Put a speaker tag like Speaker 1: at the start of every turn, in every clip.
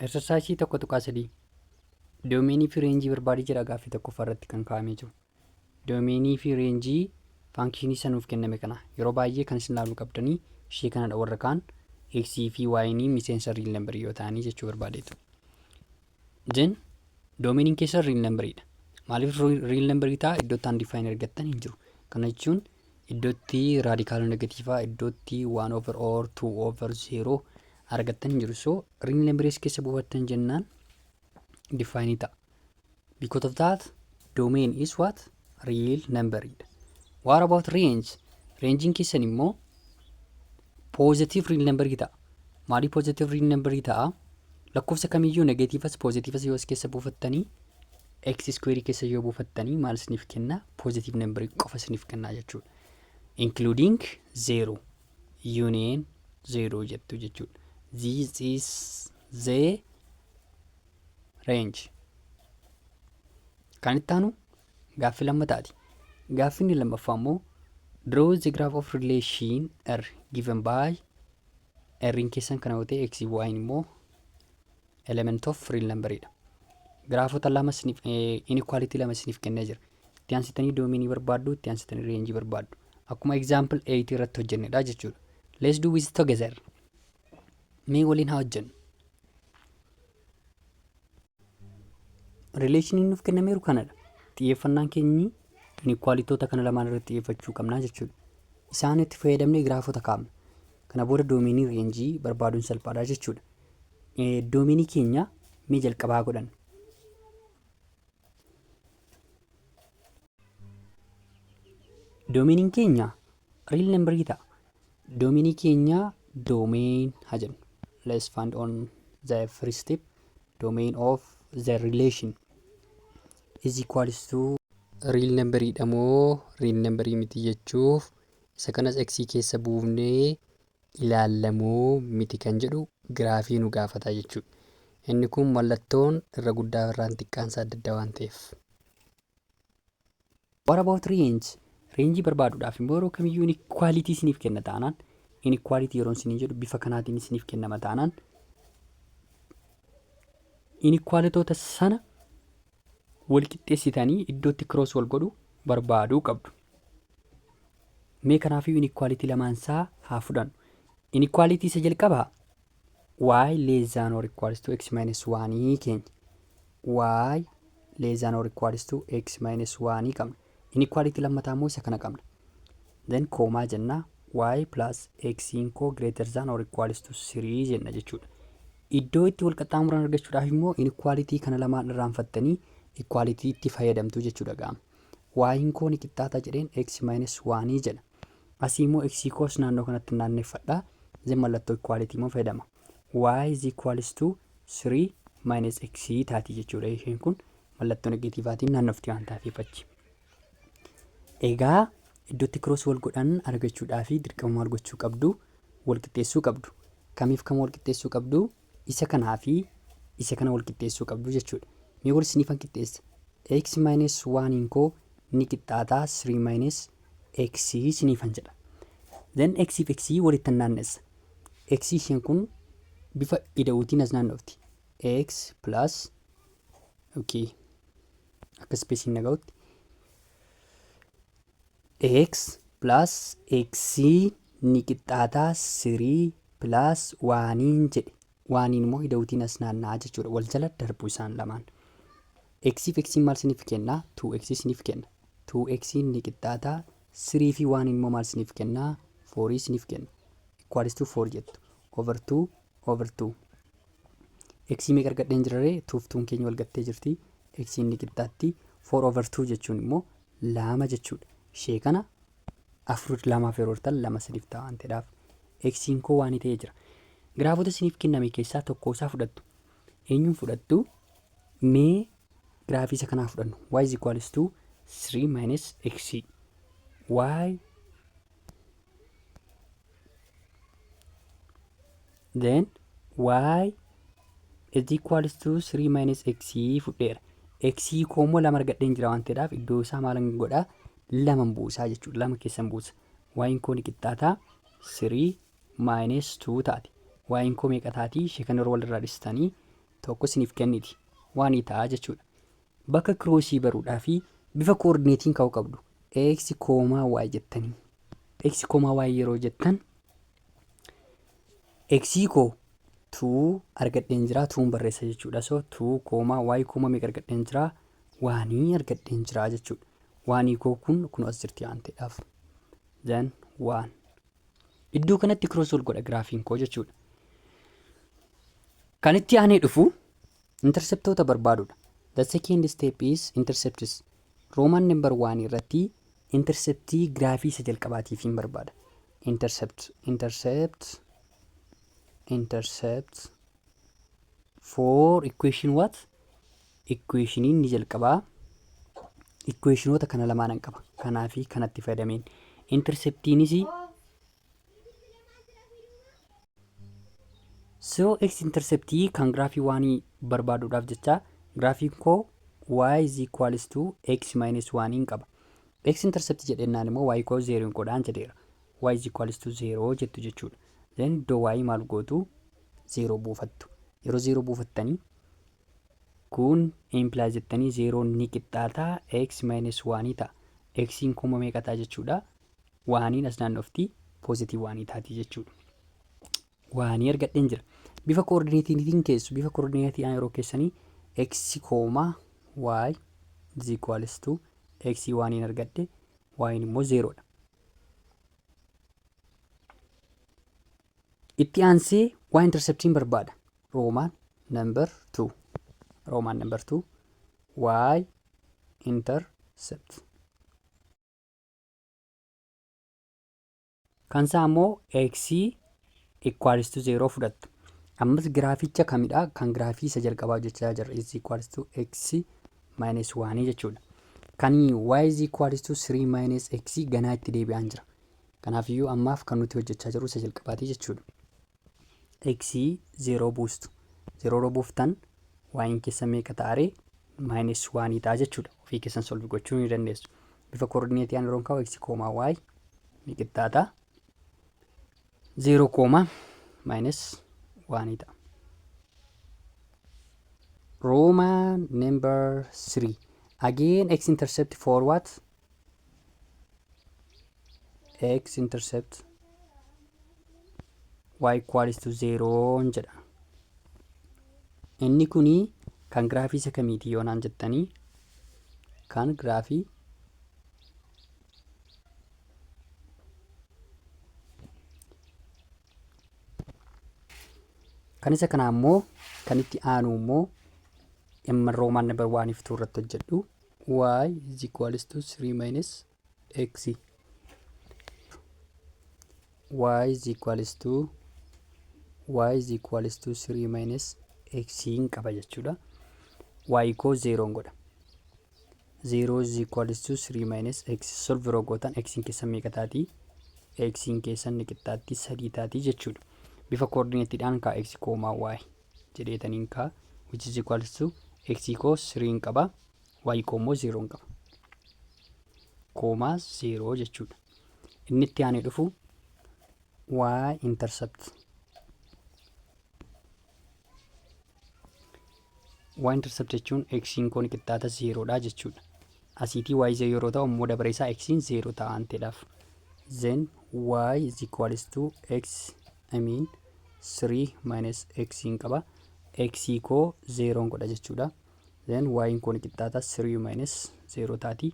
Speaker 1: Exersaayisii tokko tuqaa sadii. Doomeenii fi reenjii barbaadii jedha gaaffii tokkoffaa irratti kan kaa'amee jiru. Doomeenii fi reenjii faankishinii sanuuf kenname kana yeroo baay'ee kan isin ilaaluu qabdanii ishee kanadha warra kaan xii fi waayinii miseensa riil nambarii yoo ta'anii jechuu barbaadeetu. Jen doomeniin keessa riil nambariidha. Maaliif riil nambarii ta'a iddootti andifaayini argattan hin jiru. Kana jechuun iddootti raadikaala negatiivaa iddootti 1/2/0 argattan hin jiru. So riil nambarii keessa buufattan jennaan defaayinii ta'a. Because of that domain is what? Real numberidha. What about range? Rangein keessan immoo positive real numberii ta'a. Maali positive real numberii ta'a? Lakkoofsa kamiyyuu negatiivas positivas yoo as keessa buufattanii x square keessa yoo buufattanii maal isiniif kenna? Positive numberii qofa isiniif kenna jechuudha. Including 0 union 0 jettu jechuudha. This is the range. Kan itti aanu gaaffii lammataati. Gaaffiin lammaffaa immoo draw the graph of relation r given by r'n keessan kana yoo ta'e x y immoo element of real numberidha. Graafota lama inequality lama isiniif kennee jira. Itti aansitanii doomeenii barbaaddu, itti aansitanii reenjii barbaaddu. Akkuma example 8 irratti hojjennedha jechuudha. Let's do this together. Mee waliin haa hojjennu. Relationiin nuuf kennameeru kanadha. Xiyyeeffannaan keenyi inequalitoota kana lamaan irratti xiyyeeffachuu qabnaa jechuudha. Isaan itti fayyadamnee graafota kaa'amna. Kana booda doomeenii reenjii barbaaduun salphaadha jechuudha. Doomeenii keenya mee jalqabaa godhan. Doomeniin keenya real numberii ta'a. Doomeenii keenya domain haa jennu. Let's find on the first step domain of the relation is equals to real numberidha moo real numberii miti jechuuf isa kanas x keessa buufnee ilaallamoo miti kan jedhu giraafii nu gaafata jechuudha. Inni kun mallattoon irra guddaa irraan xiqqaansa adda addaa waan ta'eef. What about range? Reenjii barbaaduudhaaf immoo yeroo kamiyyuu inequality isiniif kenna taanaan inequality yeroo isiniin jedhu bifa kanaatiin isiniif kennama taanaan inequalitoota sana wal qixxeessitanii iddootti cross wal godhu barbaaduu qabdu. Mee kanaafiyyuu inequality lamaansaa haa fudhannu. Inequality isa jalqabaa y less than or equals to x minus 1 keenya. Y less than or equals to x minus 1 qabna. Inequality lammataa immoo isa kana qabna. Then koomaa jennaa y plus x koo greater than or equals to 3 jenna jechuudha. Iddoo itti wal qaxxaamuran argachuudhaaf immoo inequality kana lamaan irraanfattanii equality itti fayyadamtu jechuudha gaama. Y koo ni qixxaata jedheen x minus 1 jedha. Asii immoo x koos naannoo kanatti naanneffadhaa. Then mallattoo equality immoo fayyadama. Y is equals to 3 minus x taati jechuudha. Isheen kun mallattoo negatiivaatiin naannofti waan taafeeffachi. Egaa iddootti cross wal godhan argachuudhaaf dirqama maal gochuu qabdu? Wal qixxeessuu qabdu. Kamiif kam wal qixxeessuu qabdu? Isa kanaa fi isa kana wal qixxeessuu qabdu jechuudha. Mee wal isiniifan qixxeessa? X minus 1 koo ni qixxaataa 3 minus x isiniifan jedha. Then x fi x walitti naannessa. X isheen kun bifa ida'uutiin as naannofti. X plus akka speesiin naga'utti x plus x ni qixxaataa 3 plus 1 jedhe. 1 immoo ida'uutiin as naanna'aa jechuudha. Wal jala darbuu isaan lamaan. X fi x maal isiniif kenna? 2x isiniif kenna. 2x ni qixxaataa 3 fi 1 immoo maal isiniif kenna? 4 isiniif kenna. Equals to 4 jettu. Over 2. X meeqa argadheen jiraree? 2 fi 2 keenya wal gattee jirti. X ni qixxaatti 4 over 2 jechuun immoo 2 jechuudha. Ishee kana 4 lamaaf yeroo ta'an 2 sadiif ta'a waan ta'eedhaaf. X koo waan ta'ee jira. Graafota isiniif kenname keessaa tokko isaa fudhattu. Eenyuun fudhattu? Mee graafii isa kanaa fudhannu. Y is equals to 3 minus x. Y then y is equals to 3 minus x fudheera. X koo immoo 2 argadheen jira waan ta'eedhaaf iddoo isaa maalan godhaa? 2 buusaa jechuudha. 2 keessan buusa. Y koo ni qixxaataa 3 minus 2 taati. Y koo meeqa taati? Ishee kan yeroo walirraa dhistanii tokko isiniif kenniti waan ta'a jechuudha. Bakka kiroosii baruudhaa fi bifa koordineetiin ka'uu qabdu. X koomaa y jettanii. X koomaa y yeroo jettan x koo 2 argadheen jira 2 barreessa jechuudha. So 2 koomaa y koomaa meeqa argadheen jira 1 argadheen jira jechuudha. 1 koo kun as jirti waan ta'eedhaaf. Then 1 iddoo kanatti cross wal godha giraafiin koo jechuudha. Kan itti aanee dhufu interceptoota barbaaduudha. The second step is intercepts. Roman number 1 irratti interceptii giraafii isa jalqabaatiif hin barbaada. Intercept for equation what? Equation inni jalqabaa equationoota kana lamaanan qaba. Kanaa fi kanatti fayyadameen interceptiinis so x interceptii kan giraafii waanii barbaaduudhaaf jecha giraafiin koo y is equals to x minus 1 qaba. X intercept jedhennaan immoo y koo 0 godhaan jedheera. Y is equals to 0 jettu jechuudha. Then iddoo y maal gootu 0 buufattu. Yeroo 0 buufattanii kun implies jettanii 0 ni qixxaataa x minus 1 ta'a. X'n kuma meeqa ta'a jechuudha. 1 as naannofti positive 1 taati jechuudha. 1 argadheen jira. Bifa koordineetiin keessu bifa koordineetii yeroo keessanii x koomaa y is equals to x 1 argadhe y immoo 0 dha. Itti aansee y interceptiin barbaada. Roman number 2 y intercept kan isaa immoo x equals to 0 fudhattu. Ammas giraaficha kamidha kan giraafii isa jalqabaa jechaa jirra is equals to x minus 1 jechuudha. Kan y is equals to 3 minus x ganaa itti deebi'aan jira. Kanaaf iyyuu ammaaf kan nuti hojjechaa jirru isa jalqabaati jechuudha. X 0 buustu 0 buuftan y keessa meeqa ta'are minus 1 ta'a jechuudha. Ofii keessan solve gochuu ni dandeessu. Bifa koordineetii yeroo kaa'u x koomaa y meeqa 0 koomaa minus 1 ta'a. Roman number 3 again x intercept for what? X intercept y equals to 0 jedha. Inni kuni kan giraafii isa kamiiti yoo naan jettanii kan giraafii kan isa kanaa immoo kan itti aanu immoo imma Roman number 1 if 2 irratti hojjedhu y is equals to 3 minus x y is equals to 3 minus x qaba jechuudha. Y koo 0 godha. 0 is equals to 3 minus x solve yeroo gootan x keessa meeqa taati? X keessa ni qixxaatti 3 taati jechuudha. Bifa koordineetiidhaan kaa x koomaa y jedheetaniin kaa which is equals to x koo 3 qaba y koo immoo 0 qaba. Koomaa 0 jechuudha. Inni itti aanee dhufu y intercept. Y intercept jechuun x koo ni qixxaata 0 dha jechuudha. Asiitii y 0 yeroo ta'u immoo dabare isaa x 0 ta'a anteedhaaf. Then y is equals to x 3 minus x qaba. X koo 0 godha jechuudha. Then y koo ni qixxaata 3 minus 0 taati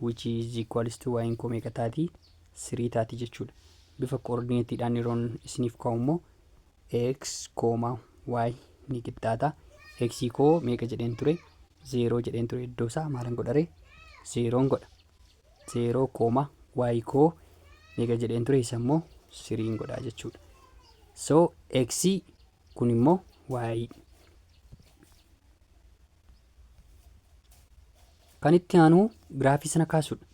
Speaker 1: which is equals to y koo meeqa taati 3 taati jechuudha. Bifa koordineetiidhaan yeroon isiniif kaa'u immoo x y ni qixxaata. X koo meeqa jedheen ture 0 jedheen ture iddoo isaa maalan godhare 0 godha. 0 y koo meeqa jedheen ture isa immoo 3 godha jechuudha. So x kun immoo y. Kan itti aanu giraafii sana kaasudha.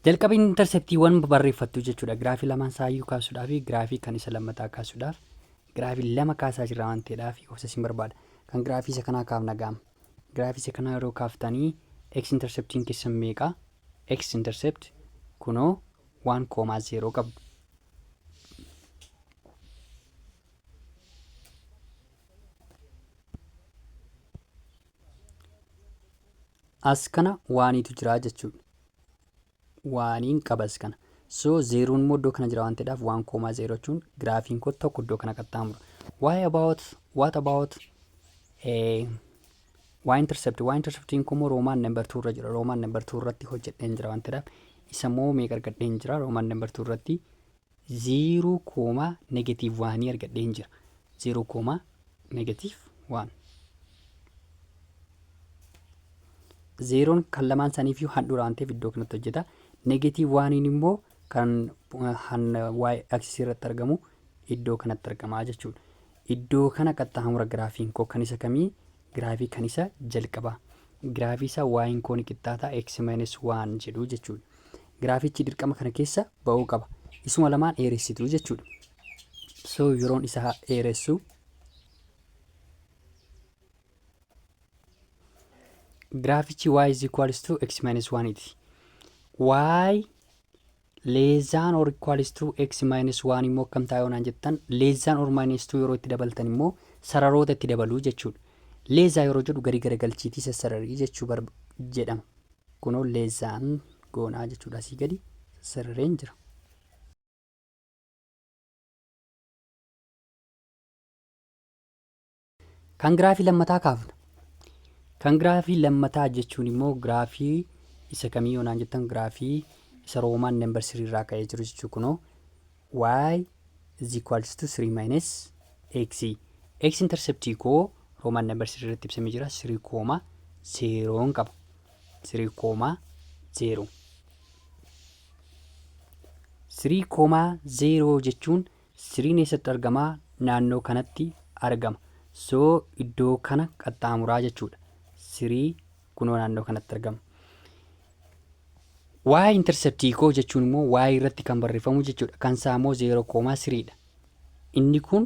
Speaker 1: Jalqaba interceptiiwwan barreeffattu jechuudha. Giraafii lamaan saayyuu kaasuudhaaf fi giraafii kan isa lammataa kaasuudhaaf Giraafii lama kaasaa jirra waan ta'eedhaaf obsa isin barbaada. Kan giraafii isa kanaa kaafna gaama. Giraafii isa kanaa yeroo kaaftanii x interceptiin keessan meeqa? X intercept kunoo 1,0 qabdu. As kana waaniitu jira jechuudha. Waaniin qabas kana. So zeeroon immoo iddoo kana jira waan ta'eedhaaf 1,0 jechuun giraafiin koo tokko iddoo kana qaxxaamura. What about y intercept? Y interceptiin kun immoo roomaan number 2 irra jira. Roomaan number 2 irratti hojjedheen jira waan ta'eedhaaf isa immoo meeqa argadheen jira? Roomaan number 2 irratti 0,-1 argadheen jira. 0,-1. Zeeroon kan lamaan saniifiyyuu handhuura waan ta'eef iddoo kanatti hojjeta. -1 immoo kan y axis irratti argamu iddoo kanatti argamaa jechuudha. Iddoo kana qaxxaamura giraafiin koo kan isa kamii? Giraafii kan isa jalqabaa. Giraafii isaa y'n koo ni qixxaataa x-1 jedhu jechuudha. Giraafichi dirqama kana keessa ba'uu qaba. Isuma lamaan dheeressitu jechuudha. So yeroon isa dheeressu giraafichi y is equals to x-1 iti. Y less than or equals to x-1 immoo akkam ta'a yoonaan jettan less than or minus 2 yeroo itti dabaltan immoo sararoota itti dabaluu jechuudha. Less than yeroo jedhu gadi garagalchiitii sassararii jechuu jedhama. Kunoo less than goonaa jechuudha. Asii gadi sassarareen jira. Kan giraafii lammataa kaafna. Kan giraafii lammataa jechuun immoo giraafii isa kamii yoonaan jettan giraafii isa roomaan number 3 irraa ka'ee jiru jechuudha. Kunoo y is equals to 3 minus x. X interceptii koo roomaan number 3 irratti ibsamee jira. 3,0 qaba. 3,0. 3,0 jechuun 3 eessatti argamaa? Naannoo kanatti argama. So iddoo kana qaxxaamuraa jechuudha. 3 kunoo naannoo kanatti argama. Y interceptii koo jechuun immoo y irratti kan barreeffamu jechuudha. Kan isaa immoo 0,3 dha. Inni kun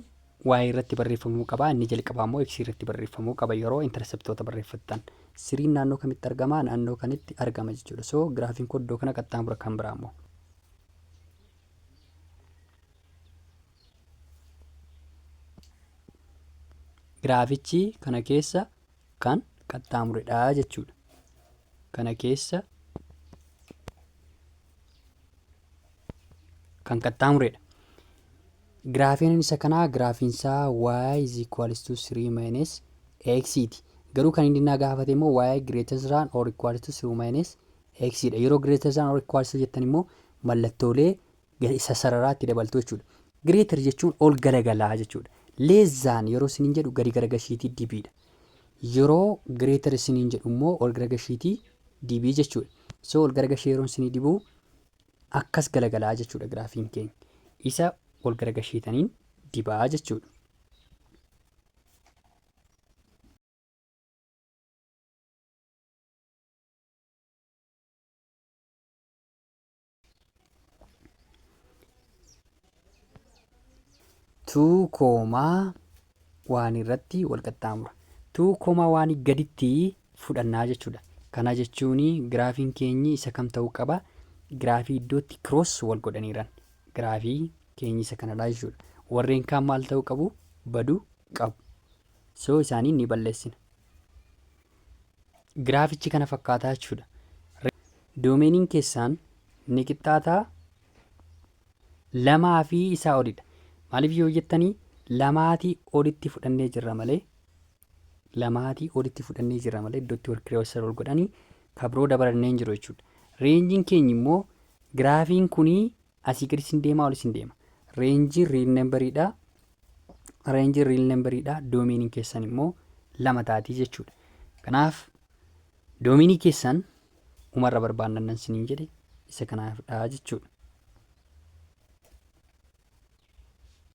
Speaker 1: y irratti barreeffamuu qaba. Inni jalqabaa immoo x irratti barreeffamuu qaba yeroo interceptoota barreeffattan. 3 naannoo kamitti argama? Naannoo kanatti argama jechuudha. So giraafiin koo iddoo kana qaxxaamura kan biraa immoo. Giraafichi kana keessa kan qaxxaamuredha jechuudha. Kana keessa kan qaxxaamuredha. Giraafiin isa kanaa giraafiin isaa y is equals to 3 minus x ti. Garuu kan inni na gaafate immoo y greater than or equals to 3 minus x dha. Yeroo greater than or equals to jettan immoo mallattoolee isa sararaatti dabaltu jechuudha. Greater jechuun ol garagalaa jechuudha. Less than yeroo isiniin jedhu gadi garagashiitii dibidha. Yeroo greater isiniin jedhu immoo ol garagashiitii dibii jechuudha. So ol garagashii yeroo isinii dibuu akkas galagalaa jechuudha giraafiin keenya. Isa ol garagashiitaniin dibaa jechuudha. Tuu koomaa waan irratti wal qaxxaamura. 2,1 gaditti fudhannaa jechuudha. Kana jechuun giraafiin keenyi isa kam ta'uu qaba? Giraafii iddootti cross wal godhaniiran. Giraafii keenyi isa kanadha jechuudha. Warreen kaan maal ta'uu qabu? Baduu qabu. So isaanii ni balleessina. Giraafichi kana fakkaataa jechuudha. Doomeeniin keessaan ni qixxaataa 2 fi isaa olidha. Maaliif yoo jettanii 2 olitti fudhannee jirra malee 2 olitti fudhannee jirra malee iddootti wal kireessa wal godhanii kabroo dabalannee jiru jechuudha. Reenjiin keenya immoo giraafiin kunii asii gadi sin deema ol sin deema. Reenjiin riil nambariidha. Reenjiin riil nambariidha. Doomeeniin keessan immoo 2 taatii jechuudha. Kanaaf doomeenii keessan umarra barbaannannan siniin jedhe isa kanaafidha jechuudha.